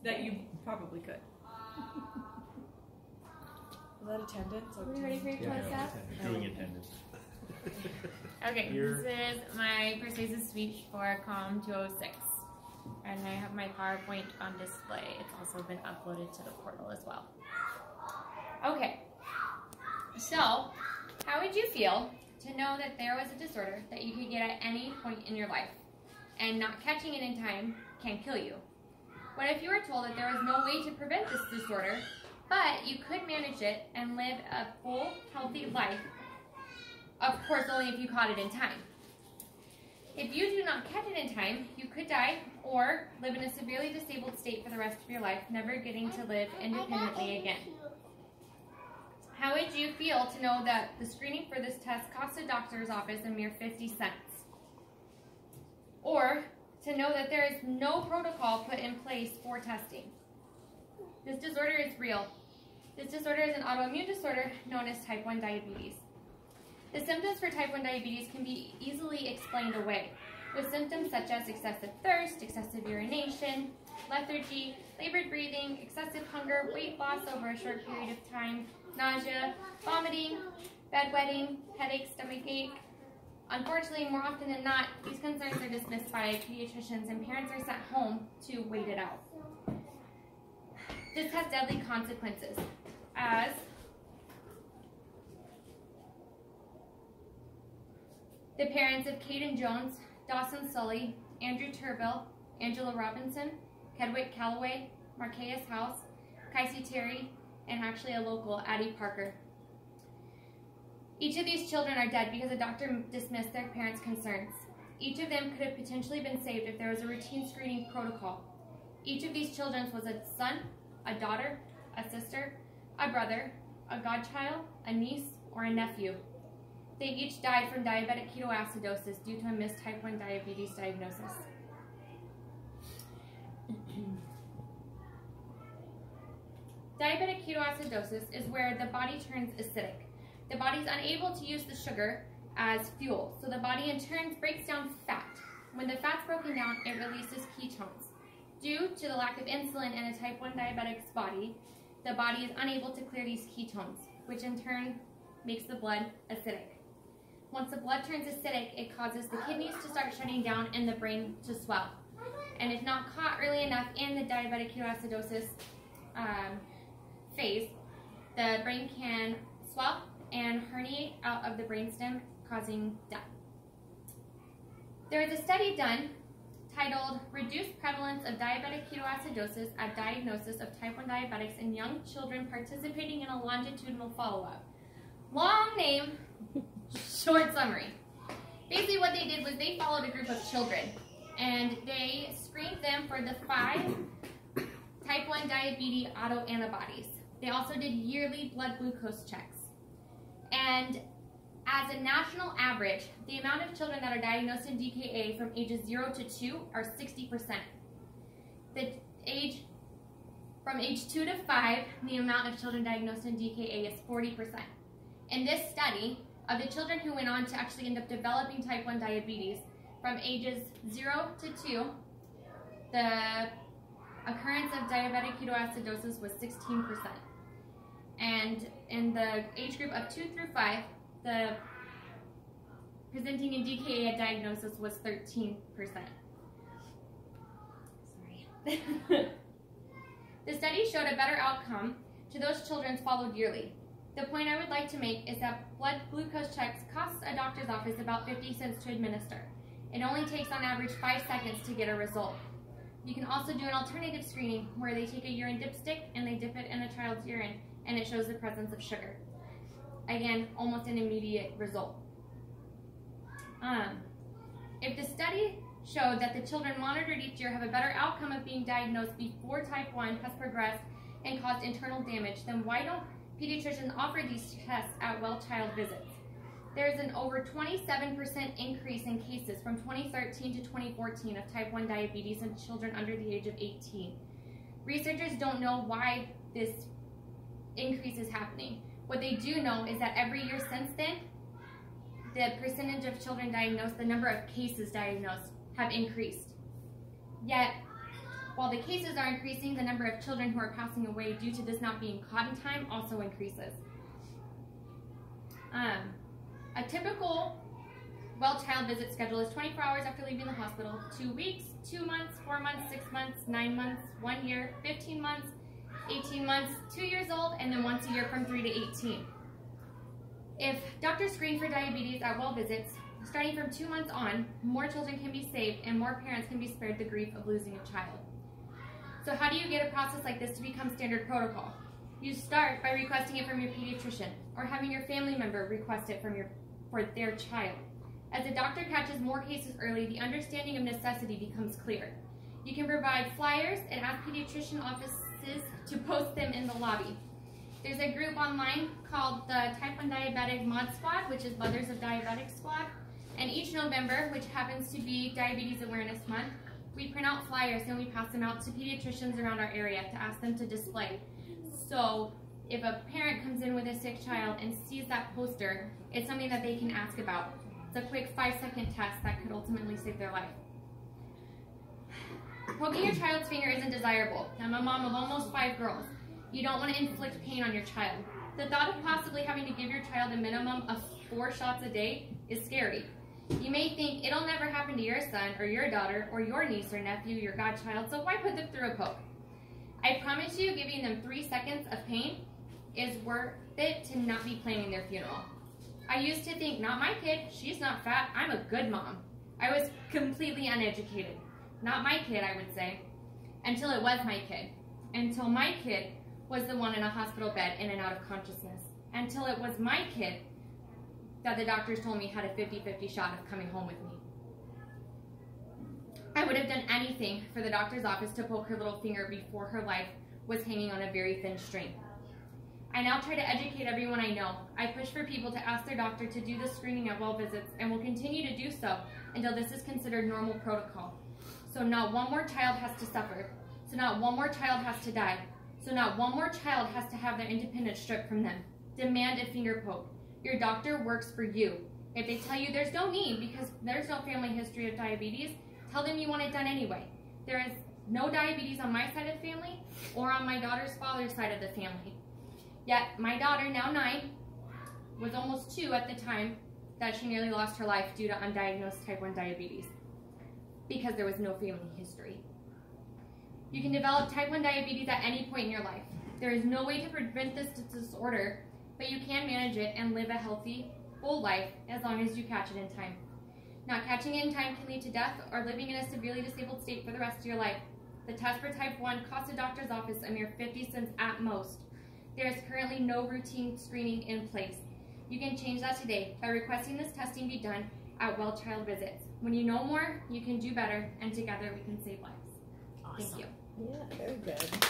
that you probably could. Is that attendance? Are we ready for your choice, Seth? Doing attendance. Okay, this is my persuasive speech for COM 206. And I have my PowerPoint on display. It's also been uploaded to the portal as well. Okay, so how would you feel to know that there was a disorder that you could get at any point in your life, and not catching it in time can kill you? What if you were told that there was no way to prevent this disorder, but you could manage it and live a full, healthy life? Of course, only if you caught it in time. If you do not catch it in time, you could die or live in a severely disabled state for the rest of your life, never getting to live independently again. How would you feel to know that the screening for this test costs a doctor's office a mere 50 cents? Or to know that there is no protocol put in place for testing? This disorder is real. This disorder is an autoimmune disorder known as type 1 diabetes. The symptoms for type 1 diabetes can be easily explained away, with symptoms such as excessive thirst, excessive urination, lethargy, labored breathing, excessive hunger, weight loss over a short period of time, nausea, vomiting, bedwetting, headache, stomachache. Unfortunately, more often than not, these concerns are dismissed by pediatricians and parents are sent home to wait it out. This has deadly consequences, as the parents of Caden Jones, Dawson Sully, Andrew Turbill, Angela Robinson, Kedwick Calloway, Marquez House, Kicey Terry, and actually a local, Addie Parker. Each of these children are dead because a doctor dismissed their parents' concerns. Each of them could have potentially been saved if there was a routine screening protocol. Each of these children was a son, a daughter, a sister, a brother, a godchild, a niece, or a nephew. They each died from diabetic ketoacidosis due to a missed type 1 diabetes diagnosis. Diabetic ketoacidosis is where the body turns acidic. The body is unable to use the sugar as fuel, so the body in turn breaks down fat. When the fat's broken down, it releases ketones. Due to the lack of insulin in a type 1 diabetic's body, the body is unable to clear these ketones, which in turn makes the blood acidic. Once the blood turns acidic, it causes the kidneys to start shutting down and the brain to swell. And if not caught early enough in the diabetic ketoacidosis phase, the brain can swell and herniate out of the brainstem, causing death. There was a study done titled Reduced Prevalence of Diabetic Ketoacidosis at Diagnosis of Type 1 Diabetics in Young Children Participating in a Longitudinal Follow-Up. Long name, short summary. Basically what they did was they followed a group of children and they screened them for the 5 type 1 diabetes autoantibodies. They also did yearly blood glucose checks. And as a national average, the amount of children that are diagnosed in DKA from ages 0 to 2 are 60%. From age 2 to 5, the amount of children diagnosed in DKA is 40%. In this study, of the children who went on to actually end up developing type 1 diabetes, from ages 0 to 2, the occurrence of diabetic ketoacidosis was 16%. And in the age group of 2 through 5, the presenting in DKA diagnosis was 13%. Sorry. The study showed a better outcome to those children followed yearly. The point I would like to make is that blood glucose checks cost a doctor's office about 50 cents to administer. It only takes on average 5 seconds to get a result. You can also do an alternative screening where they take a urine dipstick and they dip it in a child's urine and it shows the presence of sugar. Again, almost an immediate result. If the study showed that the children monitored each year have a better outcome of being diagnosed before type 1 has progressed and caused internal damage, then why don't pediatricians offer these tests at well-child visits? There is an over 27% increase in cases from 2013 to 2014 of type 1 diabetes in children under the age of 18. Researchers don't know why this increase is happening. What they do know is that every year since then, the percentage of children diagnosed, the number of cases diagnosed, have increased. Yet, While the cases are increasing, the number of children who are passing away due to this not being caught in time also increases. A typical well-child visit schedule is 24 hours after leaving the hospital, 2 weeks, 2 months, 4 months, 6 months, 9 months, 1 year, 15 months, 18 months, 2 years old, and then once a year from 3 to 18. If doctors screen for diabetes at well visits, starting from 2 months on, more children can be saved and more parents can be spared the grief of losing a child. So how do you get a process like this to become standard protocol? You start by requesting it from your pediatrician or having your family member request it for their child. As the doctor catches more cases early, the understanding of necessity becomes clear. You can provide flyers and ask pediatrician offices to post them in the lobby. There's a group online called the Type 1 Diabetic Mod Squad, which is Mothers of Diabetic Squad. And each November, which happens to be Diabetes Awareness Month, we print out flyers and we pass them out to pediatricians around our area to ask them to display. So if a parent comes in with a sick child and sees that poster, it's something that they can ask about. It's a quick 5-second test that could ultimately save their life. Poking your child's finger isn't desirable. I'm a mom of almost 5 girls. You don't want to inflict pain on your child. The thought of possibly having to give your child a minimum of 4 shots a day is scary. You may think it'll never happen to your son or your daughter or your niece or nephew, your godchild, so why put them through a poke? I promise you, giving them 3 seconds of pain is worth it to not be planning their funeral. I used to think, not my kid, she's not fat, I'm a good mom. I was completely uneducated. Not my kid, I would say, until it was my kid. Until my kid was the one in a hospital bed in and out of consciousness. Until it was my kid that the doctors told me had a 50-50 shot of coming home with me. I would have done anything for the doctor's office to poke her little finger before her life was hanging on a very thin string. I now try to educate everyone I know. I push for people to ask their doctor to do the screening at well visits and will continue to do so until this is considered normal protocol. So not one more child has to suffer. So not one more child has to die. So not one more child has to have their independence stripped from them. Demand a finger poke. Your doctor works for you. If they tell you there's no need because there's no family history of diabetes, tell them you want it done anyway. There is no diabetes on my side of the family or on my daughter's father's side of the family. Yet my daughter, now 9, was almost 2 at the time that she nearly lost her life due to undiagnosed type 1 diabetes because there was no family history. You can develop type 1 diabetes at any point in your life. There is no way to prevent this disorder, but you can manage it and live a healthy, full life as long as you catch it in time. Not catching it in time can lead to death or living in a severely disabled state for the rest of your life. The test for type 1 costs a doctor's office a mere 50 cents at most. There is currently no routine screening in place. You can change that today by requesting this testing be done at well child visits. When you know more, you can do better, and together we can save lives. Awesome. Thank you. Yeah, very good.